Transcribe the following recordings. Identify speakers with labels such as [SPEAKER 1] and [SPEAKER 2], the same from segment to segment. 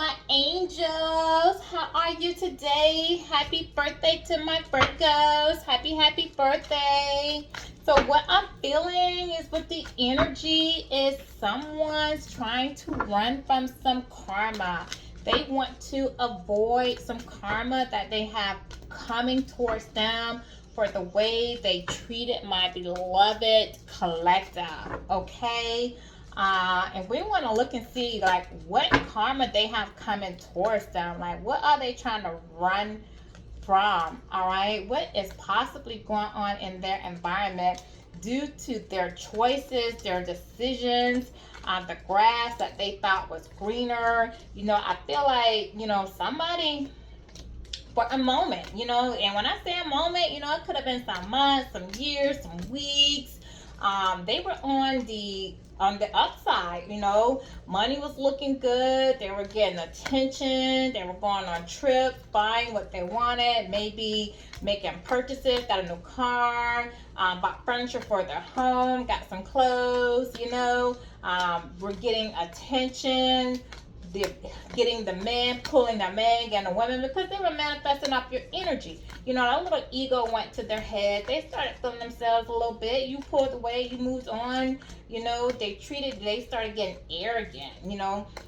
[SPEAKER 1] my angels. How are you today? Happy birthday to my Virgos. Happy birthday. So what I'm feeling is with the energy is someone's trying to run from some karma. They want to avoid some karma that they have coming towards them for the way they treated my beloved collective. Okay? And we want to look and see like what karma they have coming towards them. Like what are they trying to run from? All right, what is possibly going on in their environment due to their choices, their decisions, the grass that they thought was greener. I feel like somebody for a moment, and when I say a moment, it could have been some months, some years, some weeks. They were on the upside, money was looking good, they were getting attention, they were going on trips, buying what they wanted, maybe making purchases, got a new car, bought furniture for their home, got some clothes, we're getting attention, getting the man, pulling the man, getting the woman, because they were manifesting off your energy. A little ego went to their head. They started feeling themselves a little bit. You pulled away, you moved on. They started getting arrogant.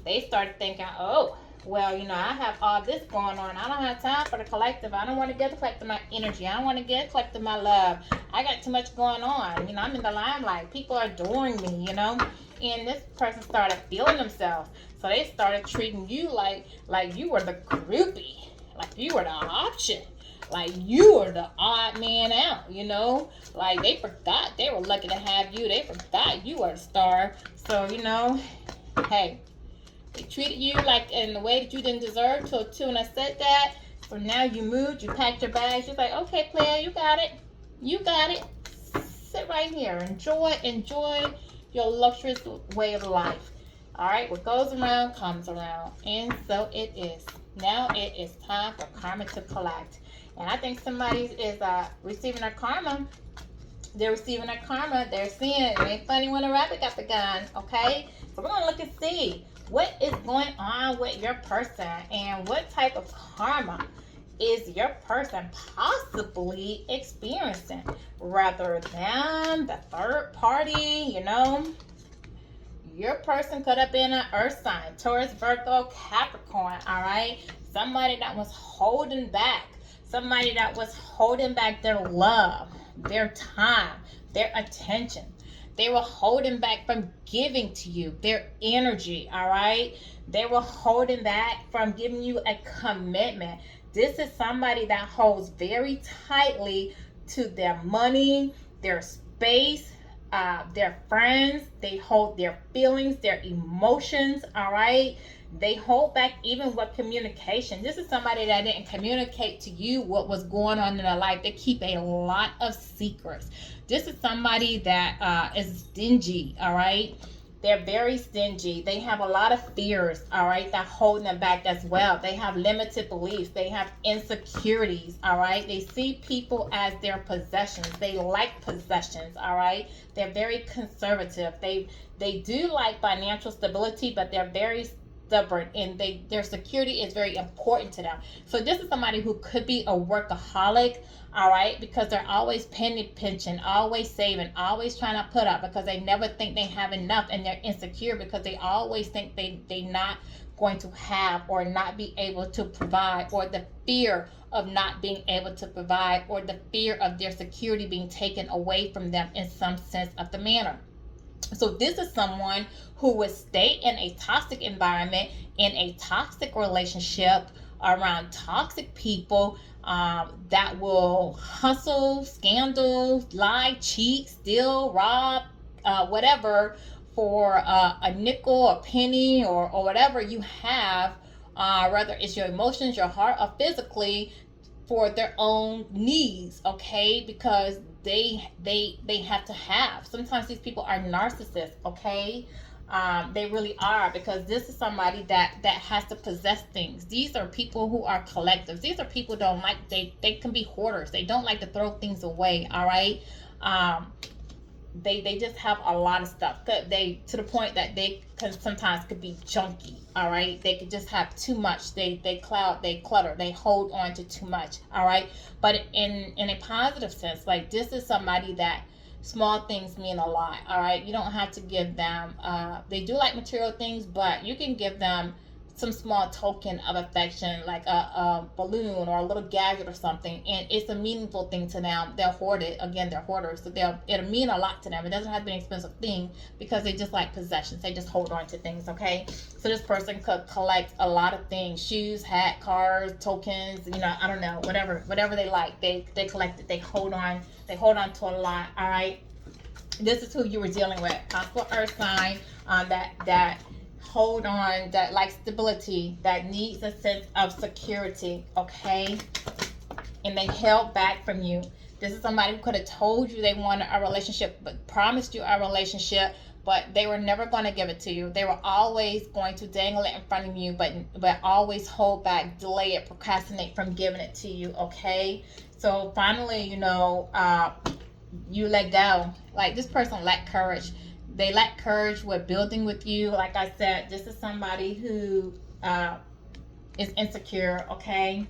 [SPEAKER 1] They started thinking, oh, well, I have all this going on. I don't have time for the collective. I don't want to give the collective my energy. I don't want to give the collective my love. I got too much going on. I'm in the limelight. People are adoring me, And this person started feeling themselves. So they started treating you like you were the groupie. Like you were the option. Like you were the odd man out, Like they forgot they were lucky to have you. They forgot you were the star. So, hey, they treated you like in the way that you didn't deserve to when I said that. So now you moved, you packed your bags. You're like, okay, player, you got it. You got it. Sit right here. Enjoy your luxurious way of life. All right, what goes around comes around. And so it is. Now it is time for karma to collect. And I think somebody is receiving their karma. They're receiving their karma. They're seeing it. It ain't funny when a rabbit got the gun, okay? So we're going to look and see what is going on with your person and what type of karma is your person possibly experiencing rather than the third party, Your person could have been an earth sign, Taurus, Virgo, Capricorn, all right? Somebody that was holding back. Somebody that was holding back their love, their time, their attention. They were holding back from giving to you their energy, all right? They were holding back from giving you a commitment. This is somebody that holds very tightly to their money, their space, their friends. They hold their feelings, their emotions, all right? They hold back even with communication. This is somebody that didn't communicate to you what was going on in their life. They keep a lot of secrets. This is somebody that is stingy, all right? They're very stingy. They have a lot of fears, all right, that hold them back as well. They have limited beliefs. They have insecurities, all right? They see people as their possessions. They like possessions, all right? They're very conservative. They do like financial stability, but they're very stubborn, and their security is very important to them. So this is somebody who could be a workaholic, all right, because they're always penny pinching, always saving, always trying to put up, because they never think they have enough, and they're insecure because they always think they not going to have or not be able to provide, or the fear of not being able to provide, or the fear of their security being taken away from them in some sense of the manner. So this is someone who would stay in a toxic environment, in a toxic relationship, around toxic people that will hustle, scandal, lie, cheat, steal, rob, whatever, for a nickel, a penny, or whatever you have, whether it's your emotions, your heart, or physically, for their own needs, okay? Because they have to have. Sometimes these people are narcissists, okay? They really are, because this is somebody that has to possess things. These are people who are collectives. These are people who don't like, they can be hoarders. They don't like to throw things away, all right? they just have a lot of stuff. They, to the point that they can sometimes could be junky. All right, they could just have too much. They clutter. They hold on to too much. All right, but in a positive sense, like this is somebody that small things mean a lot. All right, you don't have to give them. They do like material things, but you can give them some small token of affection, like a balloon or a little gadget or something, and it's a meaningful thing to them. They'll hoard it. Again, they're hoarders, so it'll mean a lot to them. It doesn't have to be an expensive thing because they just like possessions. They just hold on to things. Okay, so this person could collect a lot of things: shoes, hat, cars, tokens. I don't know, whatever they like. They collect it. They hold on to a lot. All right, this is who you were dealing with. Possible earth sign that hold on, that like stability, that needs a sense of security. Okay, and they held back from you. This is somebody who could have told you they wanted a relationship, but promised you a relationship, but they were never going to give it to you. They were always going to dangle it in front of you, but always hold back, delay it, procrastinate from giving it to you. Okay, so finally, you let go. Like this person lacked courage. They lack courage with building with you. Like I said, this is somebody who is insecure. Okay,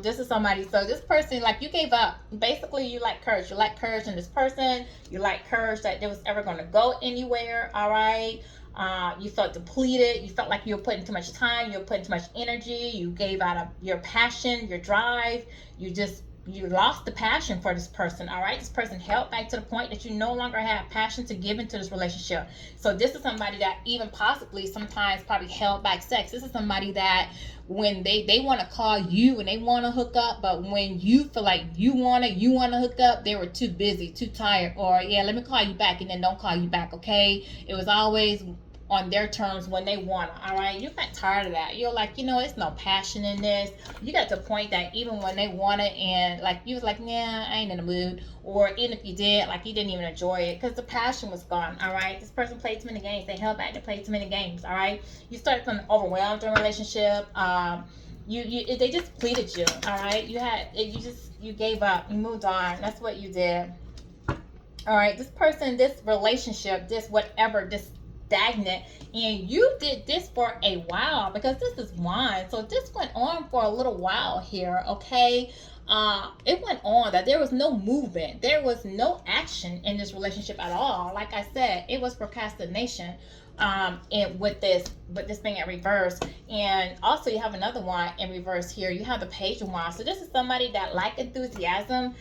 [SPEAKER 1] this is somebody. So this person, like, you gave up. Basically, you lack courage. You lack courage in this person. You lack courage that they was ever going to go anywhere. All right. You felt depleted. You felt like you were putting too much time. You were putting too much energy. You gave out of your passion, your drive. You lost the passion for this person. All right, this person held back to the point that you no longer have passion to give into this relationship. So this is somebody that even possibly sometimes probably held back sex. This is somebody that when they want to call you and they want to hook up, but when you feel like you want to hook up, they were too busy, too tired, or yeah, let me call you back, and then don't call you back. Okay, it was always on their terms when they want to. All right, you got tired of that. You're like, it's no passion in this. You got to the point that even when they want it, and like you was like, nah, I ain't in the mood. Or even if you did, like, you didn't even enjoy it because the passion was gone. All right, this person played too many games. They held back. They played too many games. All right, you started feeling overwhelmed in a relationship. They just depleted you. All right, you gave up. You moved on. That's what you did. All right, this person, this relationship, this whatever, this stagnant, and you did this for a while, because this is wine. So this went on for a little while here. Okay, it went on that there was no movement, there was no action in this relationship at all. Like I said, it was procrastination. And with this thing in reverse, and also you have another one in reverse here. You have the page of wands. So this is somebody that liked enthusiasm.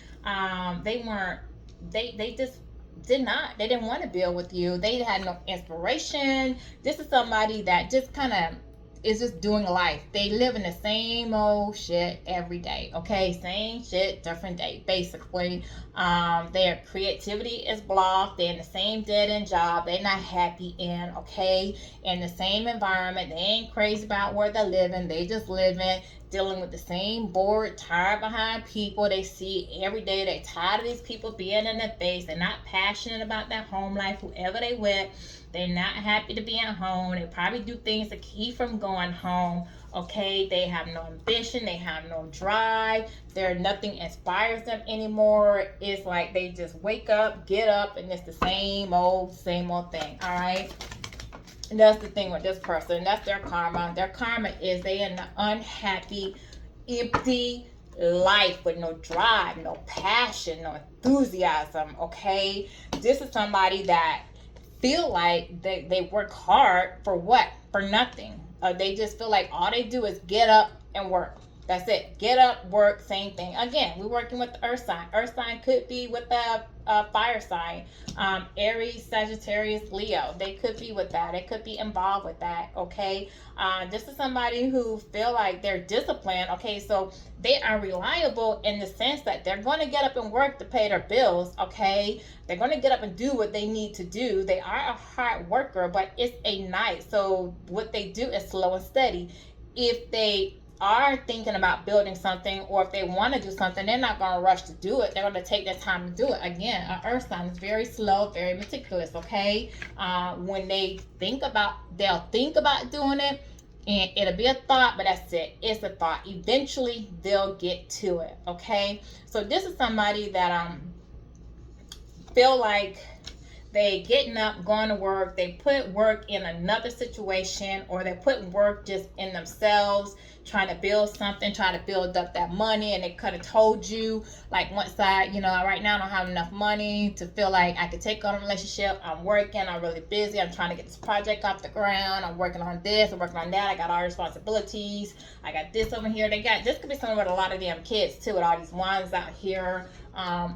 [SPEAKER 1] They just they didn't want to build with you. They had no inspiration. This is somebody that just kind of is just doing life. They live in the same old shit every day. Okay, same shit, different day, basically. Their creativity is blocked. They're in the same dead-end job they're not happy in. Okay, in the same environment. They ain't crazy about where they're living. They just living, dealing with the same bored, tired behind people they see every day. They tired of these people being in their face. They're not passionate about their home life, whoever they with. They're not happy to be at home. They probably do things to keep from going home. Okay, they have no ambition. They have no drive. Nothing inspires them anymore. It's like they just wake up, get up, and it's the same old thing. All right. And that's the thing with this person. That's their karma. Their karma is they in an unhappy, empty life with no drive, no passion, no enthusiasm. Okay, this is somebody that feel like they work hard for what? For nothing. They just feel like all they do is get up and work. That's it. Get up, work, same thing. Again, we're working with the earth sign. Earth sign could be with the fire sign. Aries, Sagittarius, Leo. They could be with that. They could be involved with that. Okay. This is somebody who feel like they're disciplined. Okay. So they are reliable in the sense that they're going to get up and work to pay their bills. Okay. They're going to get up and do what they need to do. They are a hard worker, but it's a night. So what they do is slow and steady. If they are thinking about building something, or if they want to do something, they're not going to rush to do it. They're going to take their time to do it. Again, an earth sign is very slow, very meticulous. Okay, when they they'll think about doing it, and it'll be a thought, but that's it. It's a thought. Eventually they'll get to it. Okay, so this is somebody that feel like they getting up, going to work, they put work in another situation, or they put work just in themselves, trying to build something, trying to build up that money, and they could have told you, like, once I, right now I don't have enough money to feel like I could take on a relationship. I'm working, I'm really busy, I'm trying to get this project off the ground, I'm working on this, I'm working on that, I got all responsibilities, I got this over here. This could be someone with a lot of damn kids too, with all these wands out here,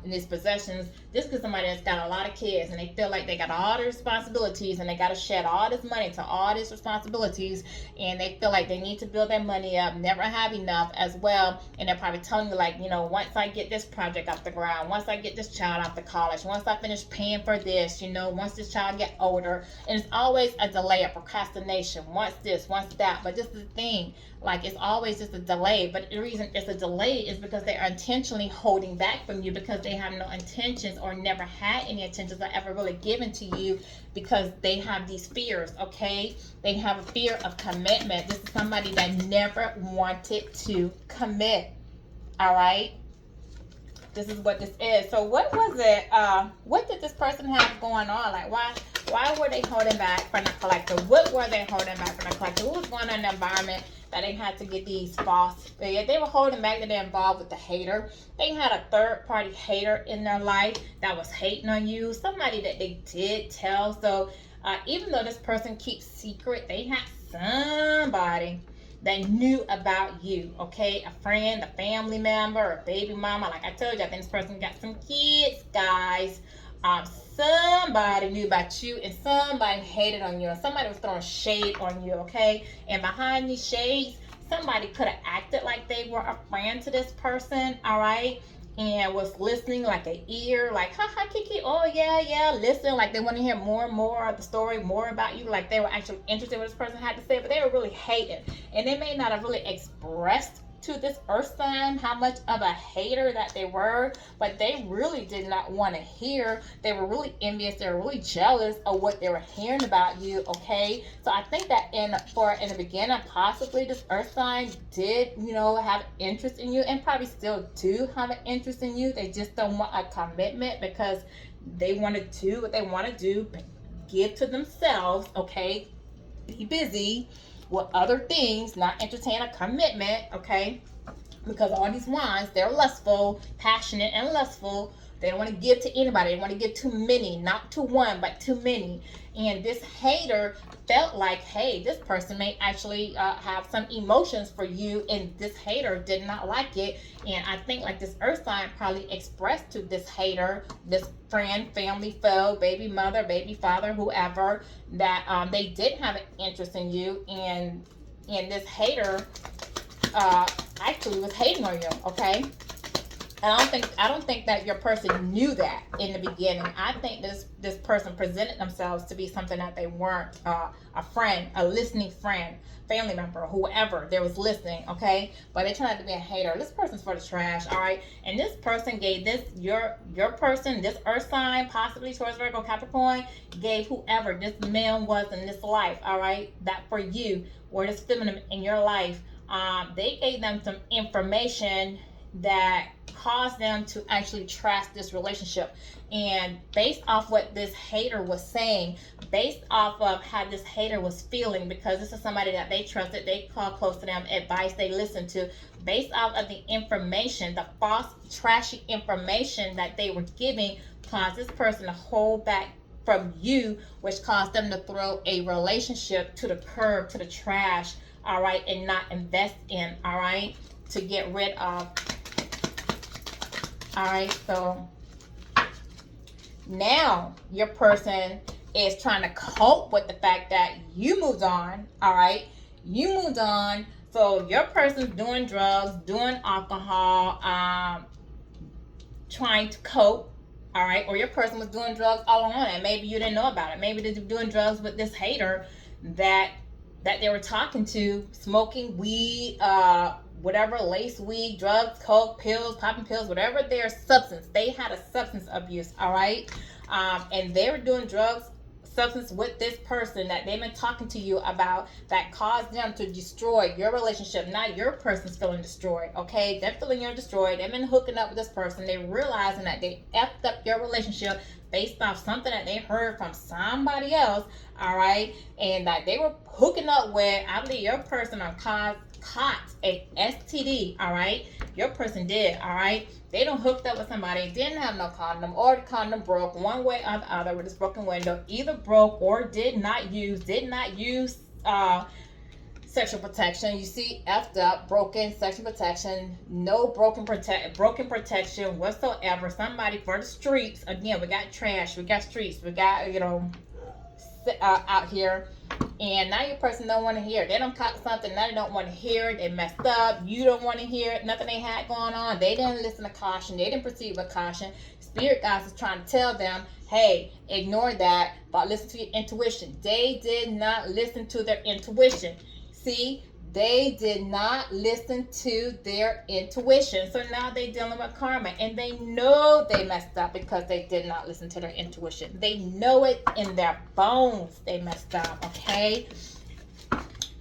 [SPEAKER 1] in these possessions. This could be somebody that's got a lot of kids, and they feel like they got all the responsibilities, and they got to shed all this money to all these responsibilities, and they feel like they need to build their money up, never have enough as well. And they're probably telling you, like, once I get this project off the ground, once I get this child off to college, once I finish paying for this, once this child get older. And it's always a delay, a procrastination, once this, once that. But this is the thing, like, it's always just a delay. But the reason it's a delay is because they are intentionally holding back from you, because they have no intentions, or never had any intentions, or ever really given to you, because they have these fears. Okay, they have a fear of commitment. This is somebody that never wanted to commit. All right, this is what this is. So what was it, what did this person have going on? Like, why were they holding back from the collective? What were they holding back from the collective? What was going on in the environment that they had to get these false? They were holding back, that they're involved with the hater. They had a third party hater in their life that was hating on you, somebody that they did tell. So even though this person keeps secret, they had somebody that knew about you. Okay, a friend, a family member, a baby mama. Like I told you, I think this person got some kids, guys. Somebody knew about you, and somebody hated on you, and somebody was throwing shade on you. Okay, and behind these shades, somebody could have acted like they were a friend to this person. All right, and was listening like an ear, like, ha ha, Kiki, oh yeah, listen, like they want to hear more and more of the story, more about you, like they were actually interested in what this person had to say, but they were really hating. And they may not have really expressed to this earth sign how much of a hater that they were, but they really did not want to hear. They were really envious, they were really jealous of what they were hearing about you. Okay, so I think that in the beginning, possibly this earth sign did have interest in you, and probably still do have an interest in you. They just don't want a commitment, because they want to do what they want to do, give to themselves. Okay, be busy with other things, not entertain a commitment. Okay, because all these wands, they're lustful, passionate and lustful. They don't want to give to anybody. They want to give to many, not to one, but to many. And this hater felt like, hey, this person may actually have some emotions for you, and this hater did not like it. And I think, like, this earth sign probably expressed to this hater, this friend, family, foe, baby mother, baby father, whoever, that they did have an interest in you, and this hater actually was hating on you. Okay, and I don't think that your person knew that in the beginning. I think this person presented themselves to be something that they weren't. A friend, a listening friend, family member, whoever there was listening. Okay, but they tried to be a hater. This person's for the trash. All right, and this person gave this your person, this earth sign, possibly Taurus, Virgo, Capricorn, gave whoever this man was in this life. All right, that for you, or this feminine in your life, they gave them some information that caused them to actually trash this relationship. And based off what this hater was saying, based off of how this hater was feeling, because this is somebody that they trusted, they called close to them, advice they listened to, based off of the information, the false, trashy information that they were giving, caused this person to hold back from you, which caused them to throw a relationship to the curb, to the trash. All right, and not invest in. All right, to get rid of. All right, so now your person is trying to cope with the fact that you moved on. All right, you moved on. So your person's doing drugs, doing alcohol, trying to cope. All right, or your person was doing drugs all along, and maybe you didn't know about it. Maybe they're doing drugs with this hater that they were talking to, smoking weed, whatever, lace weed, drugs, coke, pills, popping pills, whatever their substance. They had a substance abuse. All right, and they were doing drugs substance with this person that they've been talking to you about that caused them to destroy your relationship. Now your person's feeling destroyed, okay? They're feeling you're destroyed. They've been hooking up with this person. They're realizing that they effed up your relationship based off something that they heard from somebody else, all right? And that they were hooking up with, I believe your person caught a STD, all right? Your person did, all right? They done hooked up with somebody, didn't have no condom, or the condom broke one way or the other with this broken window. Either broke or did not use sexual protection. You see, effed up, broken sexual protection, no broken protection whatsoever. Somebody for the streets. Again, we got trash, we got streets, we got, out here. And now your person don't want to hear it. They don't caught something, now they don't want to hear it. They messed up. You don't want to hear it. Nothing they had going on. They didn't listen to caution. They didn't proceed with caution. Spirit guides is trying to tell them, hey, ignore that, but listen to your intuition. They did not listen to their intuition. See, they did not listen to their intuition. So now they're dealing with karma. And they know they messed up because they did not listen to their intuition. They know it in their bones they messed up, okay?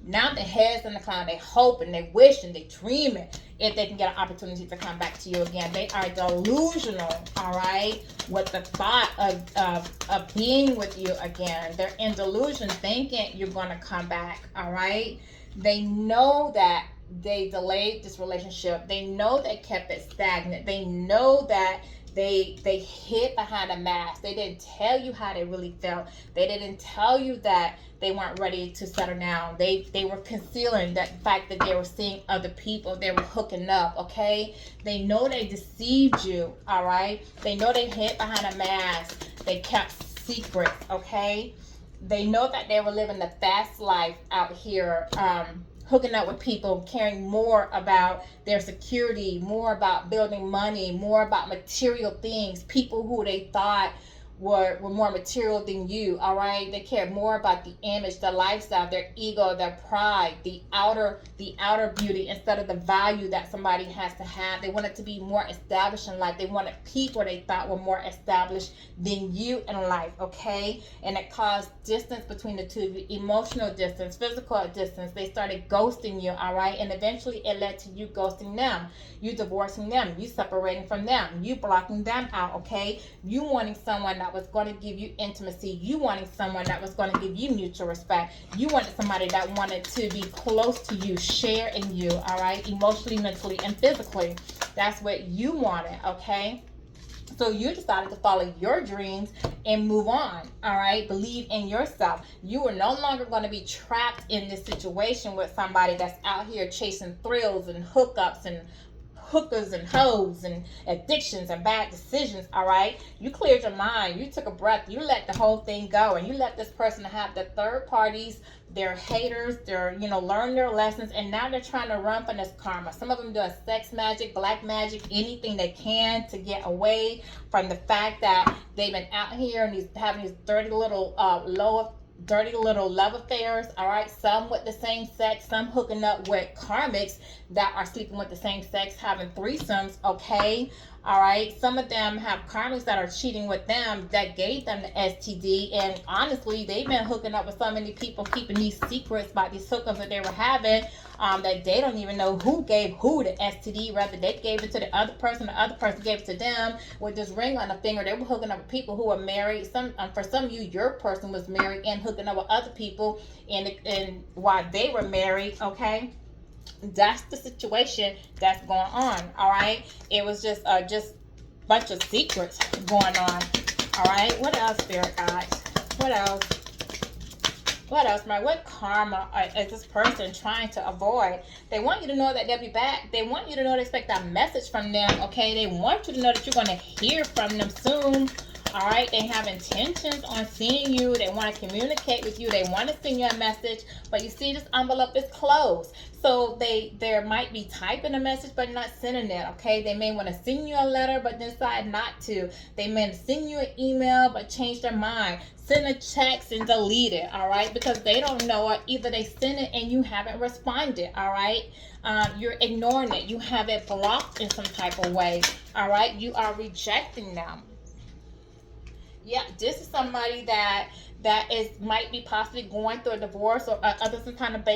[SPEAKER 1] Now their head's in the cloud. They hope and they wish and they dreaming if they can get an opportunity to come back to you again. They are delusional, all right, with the thought of being with you again. They're in delusion thinking you're going to come back, all right? They know that they delayed this relationship. They know they kept it stagnant. They know that they hid behind a mask. They didn't tell you how they really felt. They didn't tell you that they weren't ready to settle down. They were concealing that fact that they were seeing other people. They were hooking up, okay? They know they deceived you, all right? They know they hid behind a mask. They kept secrets, okay? They know that they were living the fast life out here, hooking up with people, caring more about their security, more about building money, more about material things, people who they thought were more material than you, all right? They cared more about the image, the lifestyle, their ego, their pride, the outer beauty instead of the value that somebody has to have. They wanted to be more established in life. They wanted people they thought were more established than you in life, okay? And it caused distance between the two of you, emotional distance, physical distance. They started ghosting you, all right? And eventually it led to you ghosting them, you divorcing them, you separating from them, you blocking them out, okay? You wanting someone that was going to give you intimacy. You wanting someone that was going to give you mutual respect. You wanted somebody that wanted to be close to you, share in you, all right? Emotionally, mentally, and physically. That's what you wanted, okay? So you decided to follow your dreams and move on, all right? Believe in yourself. You are no longer going to be trapped in this situation with somebody that's out here chasing thrills and hookups and hookers and hoes and addictions and bad decisions, all right? You cleared your mind. You took a breath. You let the whole thing go, and you let this person have the third parties, their haters, their, learn their lessons, and now they're trying to run from this karma. Some of them doing sex magic, black magic, anything they can to get away from the fact that they've been out here and having these dirty little love affairs, all right? Some with the same sex, some hooking up with karmics that are sleeping with the same sex, having threesomes, okay? All right, some of them have karmics that are cheating with them that gave them the STD, and honestly, they've been hooking up with so many people, keeping these secrets about these hookups that they were having, that they don't even know who gave who the STD. Rather, they gave it to the other person gave it to them with this ring on the finger. They were hooking up with people who were married. For some of you, your person was married and hooking up with other people, and while they were married, okay? That's the situation that's going on, all right? It was just bunch of secrets going on, all right? What else, spirit guides? What else, man? What karma is this person trying to avoid? They want you to know that they'll be back. They want you to know they expect that message from them, okay? They want you to know that you're going to hear from them soon. All right, they have intentions on seeing you. They want to communicate with you. They want to send you a message, but you see this envelope is closed. So they might be typing a message, but not sending it, okay? They may want to send you a letter, but decide not to. They may send you an email, but change their mind. Send a text and delete it, all right? Because they don't know it. Either they send it and you haven't responded, all right? You're ignoring it. You have it blocked in some type of way, all right? You are rejecting them. Yeah, this is somebody that might be possibly going through a divorce or other some kind of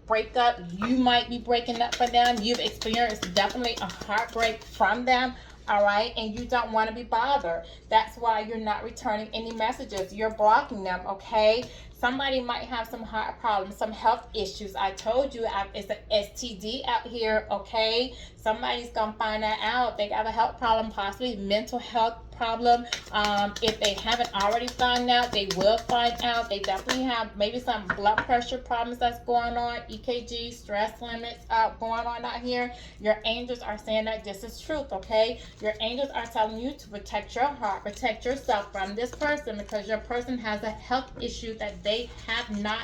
[SPEAKER 1] breakup. You might be breaking up for them. You've experienced definitely a heartbreak from them. All right, and you don't want to be bothered. That's why you're not returning any messages. You're blocking them. Okay, somebody might have some heart problems, some health issues. I told you it's an STD out here. Okay, somebody's gonna find that out. They got a health problem, possibly mental health problem. If they haven't already found out, they will find out. They definitely have maybe some blood pressure problems that's going on, EKG, stress limits going on out here. Your angels are saying that this is truth. Okay, your angels are telling you to protect your heart, protect yourself from this person, because your person has a health issue that they have not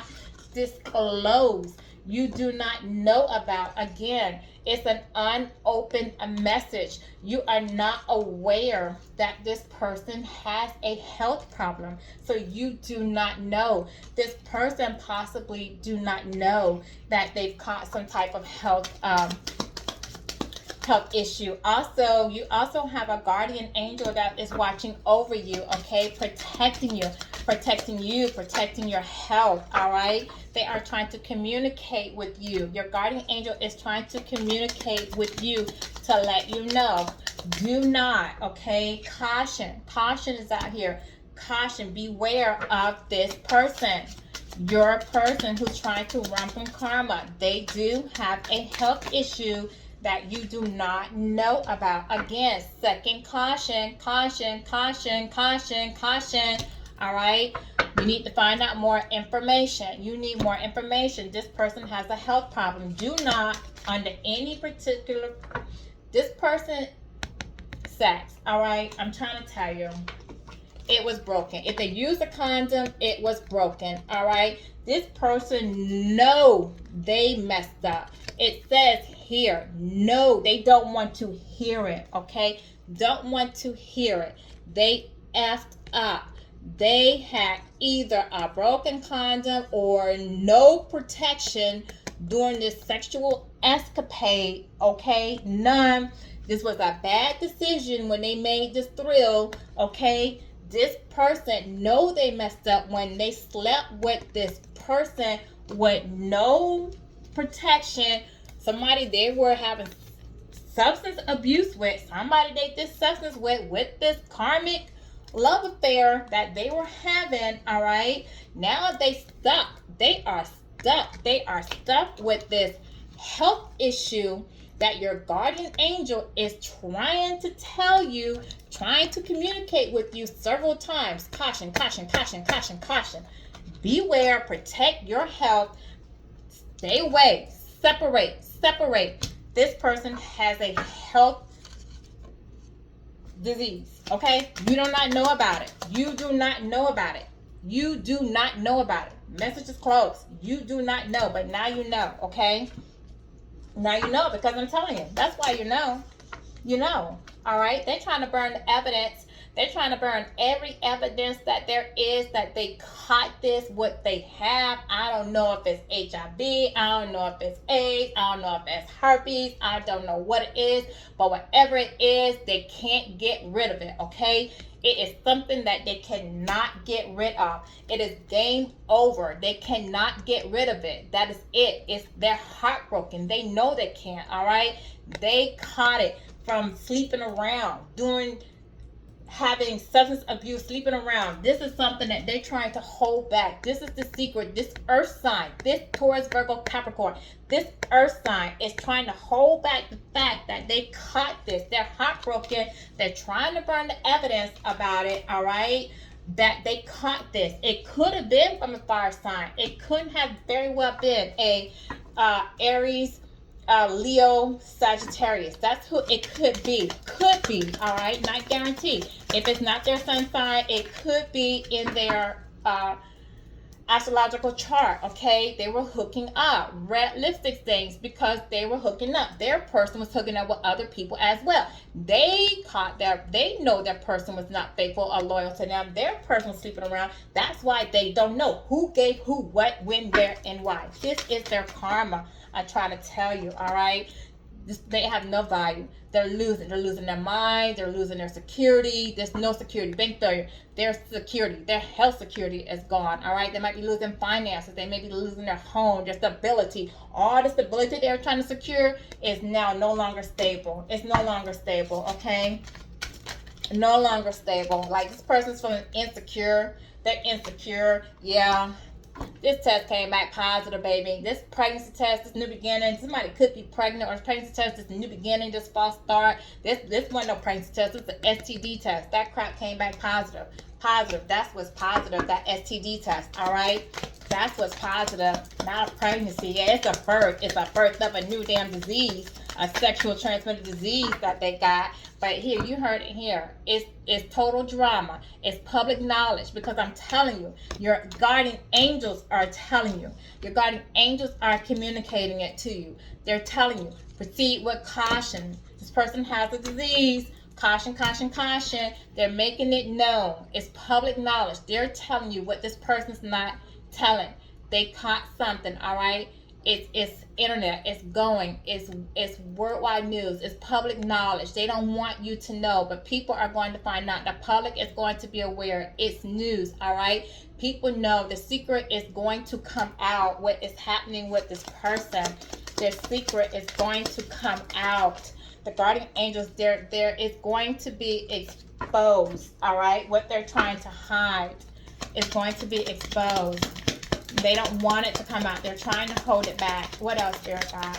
[SPEAKER 1] disclosed. You do not know about. Again, it's an unopened message. You are not aware that this person has a health problem. So you do not know. This person possibly do not know that they've caught some type of health issue. Also, you also have a guardian angel that is watching over you, okay, protecting you, protecting your health. All right, they are trying to communicate with you. Your guardian angel is trying to communicate with you to let you know, do not, okay, caution is out here. Caution, beware of this person. Your person who's trying to run from karma, they do have a health issue that you do not know about. Again, second caution. All right, you need to find out more information. You need more information. This person has a health problem. Do not, under any particular, this person sex, all right, I'm trying to tell you, it was broken. If they used a condom, it was broken. All right, this person know they messed up. It says here, no, they don't want to hear it. Okay, don't want to hear it. They effed up. They had either a broken condom or no protection during this sexual escapade. Okay, none. This was a bad decision when they made this thrill. Okay, this person know they messed up when they slept with this person with no protection. Somebody they were having substance abuse with, somebody they did substance with this karmic love affair that they were having. All right, now they are stuck with this health issue that your guardian angel is trying to tell you, trying to communicate with you several times. Caution. Beware, protect your health, stay away, separate. This person has a health disease, okay? You do not know about it. Message is closed. You do not know, but now you know, okay? Now you know, because I'm telling you. That's why you know. You know. All right? They're trying to burn the evidence. They're trying to burn every evidence that there is that they caught this, what they have. I don't know if it's HIV. I don't know if it's AIDS. I don't know if it's herpes. I don't know what it is. But whatever it is, they can't get rid of it, okay? It is something that they cannot get rid of. It is game over. They cannot get rid of it. That is it. They're heartbroken. They know they can't, all right? They caught it from sleeping around, having substance abuse, sleeping around. This is something that they're trying to hold back. This is the secret. This earth sign, this Taurus, Virgo, Capricorn, this earth sign is trying to hold back the fact that they caught this. They're heartbroken. They're trying to burn the evidence about it, all right? That they caught this. It could have been from a fire sign. It couldn't have very well been a Aries, Leo, Sagittarius. That's who it could be. All right, not guaranteed. If it's not their sun sign, it could be in their astrological chart. Okay, they were hooking up, red lipstick stains, because they were hooking up. Their person was hooking up with other people as well. They know their person was not faithful or loyal to them. Their person was sleeping around. That's why they don't know who gave who what, when, where, and why. This is their karma. I try to tell you, all right? They have no value. They're losing their mind, they're losing their security. There's no security. Bank failure. Their security, their health security is gone. All right, they might be losing finances, they may be losing their home, their stability. All the stability they're trying to secure is now no longer stable. It's no longer stable. Okay, no longer stable. Like, this person's feeling insecure. They're insecure. Yeah, this test came back positive, baby. This pregnancy test, this new beginning. Somebody could be pregnant, or this pregnancy test, this new beginning, this false start. This wasn't no pregnancy test. This is an STD test. That crap came back positive. Positive. That's what's positive. That STD test. All right. That's what's positive. Not a pregnancy. Yeah, it's a birth. It's a birth of a new damn disease, a sexual transmitted disease that they got. But here, you heard it here. It's total drama. It's public knowledge, because I'm telling you, your guardian angels are telling you. Your guardian angels are communicating it to you. They're telling you, proceed with caution. This person has a disease. Caution, caution, caution. They're making it known. It's public knowledge. They're telling you what this person's not telling. They caught something, all right? It's internet, it's going, it's worldwide news, it's public knowledge. They don't want you to know, but people are going to find out. The public is going to be aware. It's news, all right? People know. The secret is going to come out. What is happening with this person, their secret is going to come out. The guardian angels, there is going to be exposed, all right? What they're trying to hide is going to be exposed. They don't want it to come out. They're trying to hold it back. What else, Spirit God?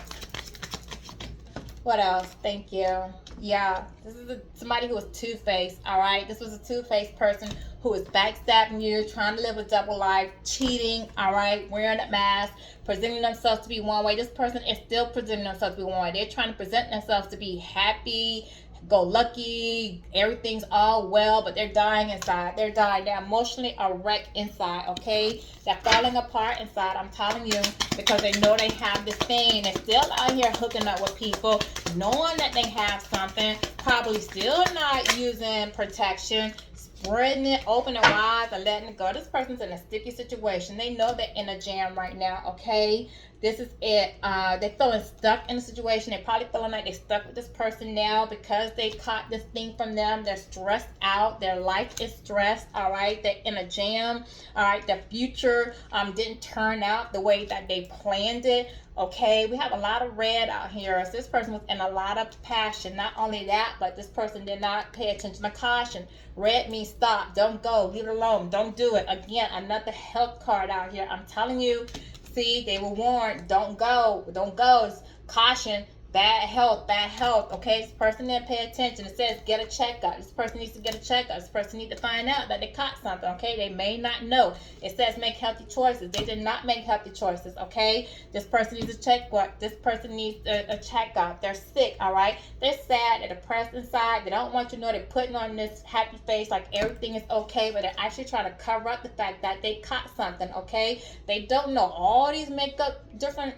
[SPEAKER 1] What else? Thank you. Yeah, this is somebody who was two-faced, all right? This was a two-faced person who was backstabbing you, trying to live a double life, cheating, all right, wearing a mask, presenting themselves to be one way. This person is still presenting themselves to be one way. They're trying to present themselves to be happy, go lucky, everything's all well, but they're dying inside. They're dying. They're emotionally a wreck inside, okay? They're falling apart inside, I'm telling you, because they know they have this thing. They're still out here hooking up with people, knowing that they have something, probably still not using protection, spreading it open and wide and letting it go. This person's in a sticky situation. They know they're in a jam right now, okay? This is it. They're feeling stuck in a situation. They're probably feeling like they're stuck with this person now because they caught this thing from them. They're stressed out. Their life is stressed, all right? They're in a jam, all right? The future didn't turn out the way that they planned it, okay? We have a lot of red out here. So this person was in a lot of passion. Not only that, but this person did not pay attention to caution. Red means stop, don't go, leave it alone, don't do it. Again, another health card out here. I'm telling you, see, they were warned, don't go, don't go. It's caution, bad health, okay? This person didn't pay attention. It says get a checkup. This person needs to get a checkup. This person needs to find out that they caught something, okay? They may not know. It says make healthy choices. They did not make healthy choices, okay? This person needs a checkup. This person needs a checkup. They're sick, all right? They're sad, they're depressed inside. They don't want you to know they're putting on this happy face like everything is okay, but they're actually trying to cover up the fact that they caught something, okay? They don't know all these makeup, different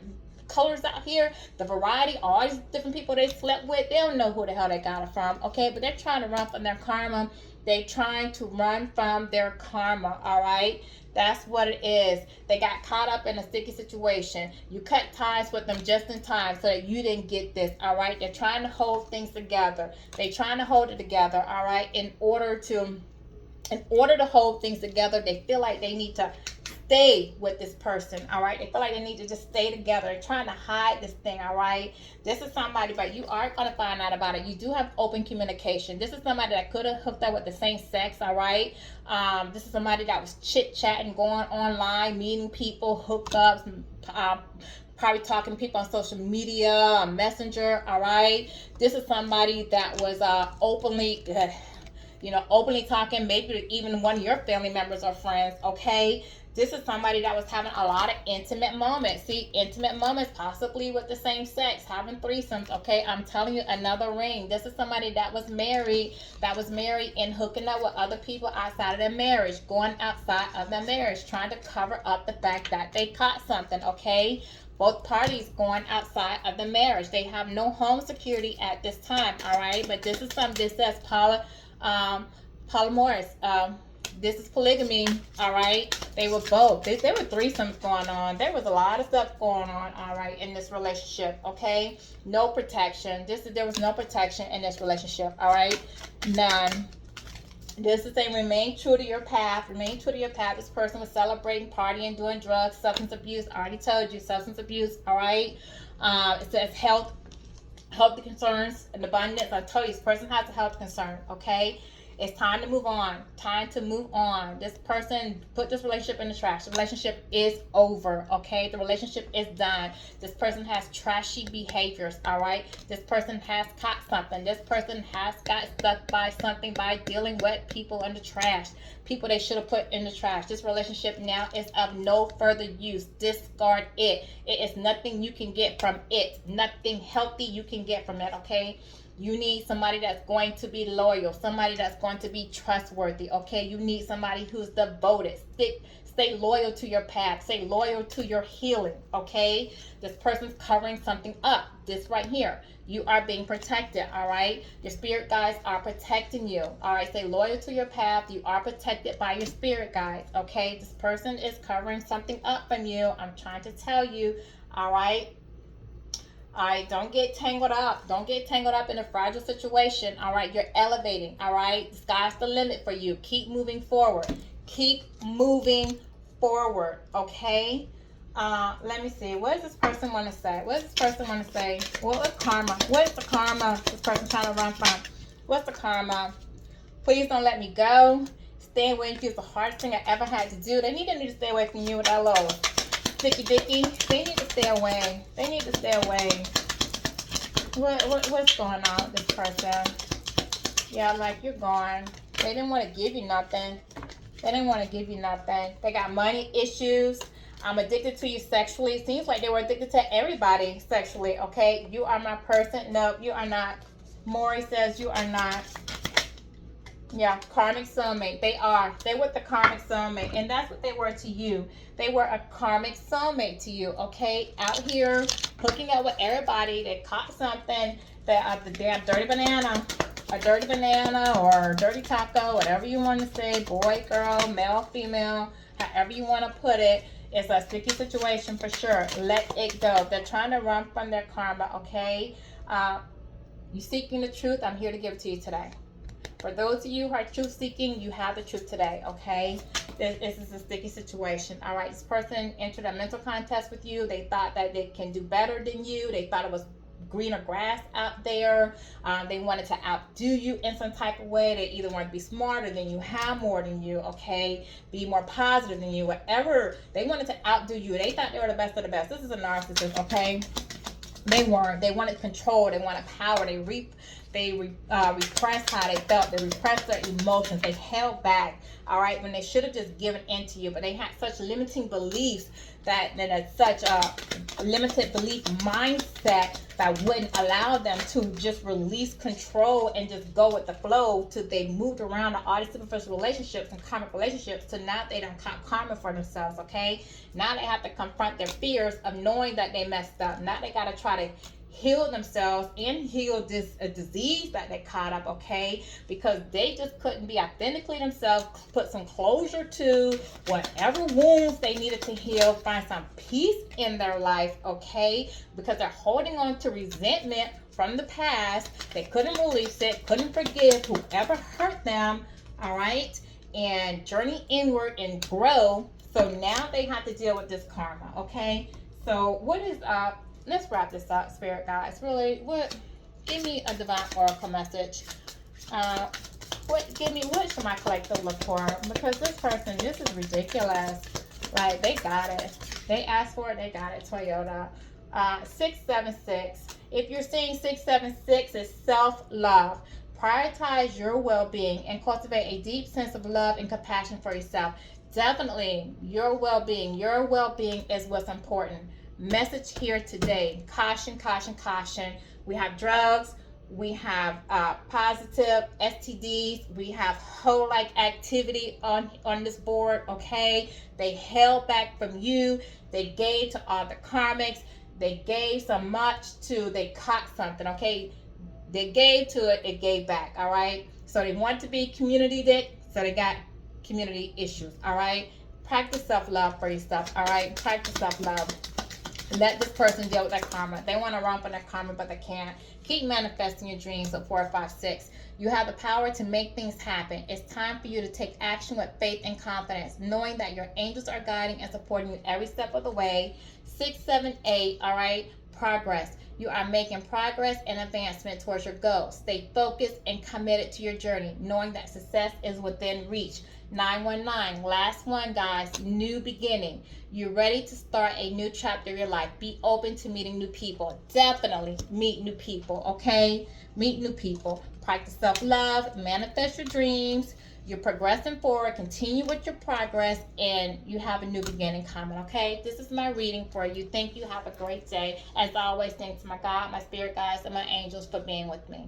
[SPEAKER 1] colors out here, the variety, all these different people they slept with. They don't know who the hell they got it from, okay? But they're trying to run from their karma. They're trying to run from their karma, all right? That's what it is. They got caught up in a sticky situation. You cut ties with them just in time so that you didn't get this, all right? They're trying to hold things together. They're trying to hold it together, all right? In order to hold things together, they feel like they need to stay with this person, all right? They feel like they need to just stay together. They're trying to hide this thing, all right? This is somebody, but you are going to find out about it. You do have open communication. This is somebody that could have hooked up with the same sex, all right? This is somebody that was chit-chatting, going online, meeting people, hookups, probably talking to people on social media, messenger, all right? This is somebody that was openly talking, maybe even one of your family members or friends, okay? This is somebody that was having a lot of intimate moments. See, intimate moments, possibly with the same sex, having threesomes, okay? I'm telling you, another ring. This is somebody that was married and hooking up with other people outside of their marriage, going outside of their marriage, trying to cover up the fact that they caught something, okay? Both parties going outside of the marriage. They have no home security at this time, all right? But this is something that says polymorous. This is polygamy, all right? They were both. There were threesomes going on. There was a lot of stuff going on, all right, in this relationship, okay? No protection. There was no protection in this relationship, all right? None. This is saying remain true to your path. Remain true to your path. This person was celebrating, partying, doing drugs, substance abuse. I already told you, substance abuse, all right? It says health concerns and abundance. I told you, this person has a health concern, okay? It's time to move on. Time to move on. This person put this relationship in the trash. The relationship is over, okay? The relationship is done. This person has trashy behaviors, all right? This person has caught something. This person has got stuck by something by dealing with people in the trash. People they should have put in the trash. This relationship now is of no further use. Discard it. It is nothing you can get from it. Nothing healthy you can get from it, okay? You need somebody that's going to be loyal, somebody that's going to be trustworthy, okay? You need somebody who's devoted. Stay loyal to your path. Stay loyal to your healing, okay? This person's covering something up. This right here. You are being protected, all right? Your spirit guides are protecting you, all right? Stay loyal to your path. You are protected by your spirit guides, okay? This person is covering something up from you. I'm trying to tell you, all right? All right, don't get tangled up. Don't get tangled up in a fragile situation. All right, you're elevating. All right, the sky's the limit for you. Keep moving forward. Keep moving forward. Okay. Let me see. What does this person want to say? What does this person want to say? What is karma? What is the karma this person trying to run from? What's the karma? Please don't let me go. Staying away from you is the hardest thing I ever had to do. They need to stay away from you with that little sticky dicky. They need to stay away. They need to stay away. What's going on with this person? Yeah, like you're gone. They didn't want to give you nothing. They didn't want to give you nothing. They got money issues. I'm addicted to you sexually. It seems like they were addicted to everybody sexually, okay? You are my person. No, you are not. Maury says you are not. Yeah, karmic soulmate. They are. They were the karmic soulmate. And that's what they were to you. They were a karmic soulmate to you, okay? Out here, hooking up with everybody. They caught something. The damn dirty banana. A dirty banana or a dirty taco, whatever you want to say. Boy, girl, male, female, however you want to put it. It's a sticky situation for sure. Let it go. They're trying to run from their karma, okay? You seeking the truth. I'm here to give it to you today. For those of you who are truth seeking, you have the truth today, okay? This is a sticky situation, all right? This person entered a mental contest with you. They thought that they can do better than you. They thought it was greener grass out there. They wanted to outdo you in some type of way. They either want to be smarter than you, have more than you, okay? Be more positive than you, whatever. They wanted to outdo you. They thought they were the best of the best. This is a narcissist, okay? They weren't. They wanted control. They wanted power. They repressed how they felt. They repressed their emotions. They held back, all right, when they should have just given in to you. But they had such limiting beliefs that such a limited belief mindset that wouldn't allow them to just release control and just go with the flow. Till they moved around to all these superficial relationships and karmic relationships. So now they don't count karma for themselves, okay? Now they have to confront their fears of knowing that they messed up. Now they got to try to heal themselves and heal this disease that they caught up, okay? Because they just couldn't be authentically themselves, put some closure to whatever wounds they needed to heal, find some peace in their life, okay? Because they're holding on to resentment from the past. They couldn't release it, couldn't forgive whoever hurt them, all right? And journey inward and grow. So now they have to deal with this karma, okay? So what is up? Let's wrap this up, spirit guides. Really, give me a divine oracle message. What should my collective look for? Because this person, this is ridiculous. Like, they got it. They asked for it, they got it. Toyota. 676. If you're seeing 676, it's self-love. Prioritize your well-being and cultivate a deep sense of love and compassion for yourself. Definitely, your well-being is what's important. Message here today: caution, caution, caution. We have drugs, we have positive STDs, we have hoe-like activity on this board, okay? They held back from you. They gave to all the karmics. They gave so much to, they caught something, okay? They gave to it, it gave back, all right? So they want to be community dick, so they got community issues, all right? Practice self-love for yourself, all right? Practice self-love. Let this person deal with their karma. They want to run from their karma, but they can't. Keep manifesting your dreams of 4, 5, 6. You have the power to make things happen. It's time for you to take action with faith and confidence, knowing that your angels are guiding and supporting you every step of the way. 6, 7, 8, all right? Progress. You are making progress and advancement towards your goals. Stay focused and committed to your journey, knowing that success is within reach. 919, last one, guys. New beginning. You're ready to start a new chapter of your life. Be open to meeting new people. Definitely meet new people, okay? Meet new people. Practice self-love. Manifest your dreams. You're progressing forward. Continue with your progress, and you have a new beginning coming, okay? This is my reading for you. Thank you. Have a great day. As always, thanks to my God, my spirit guides, and my angels for being with me.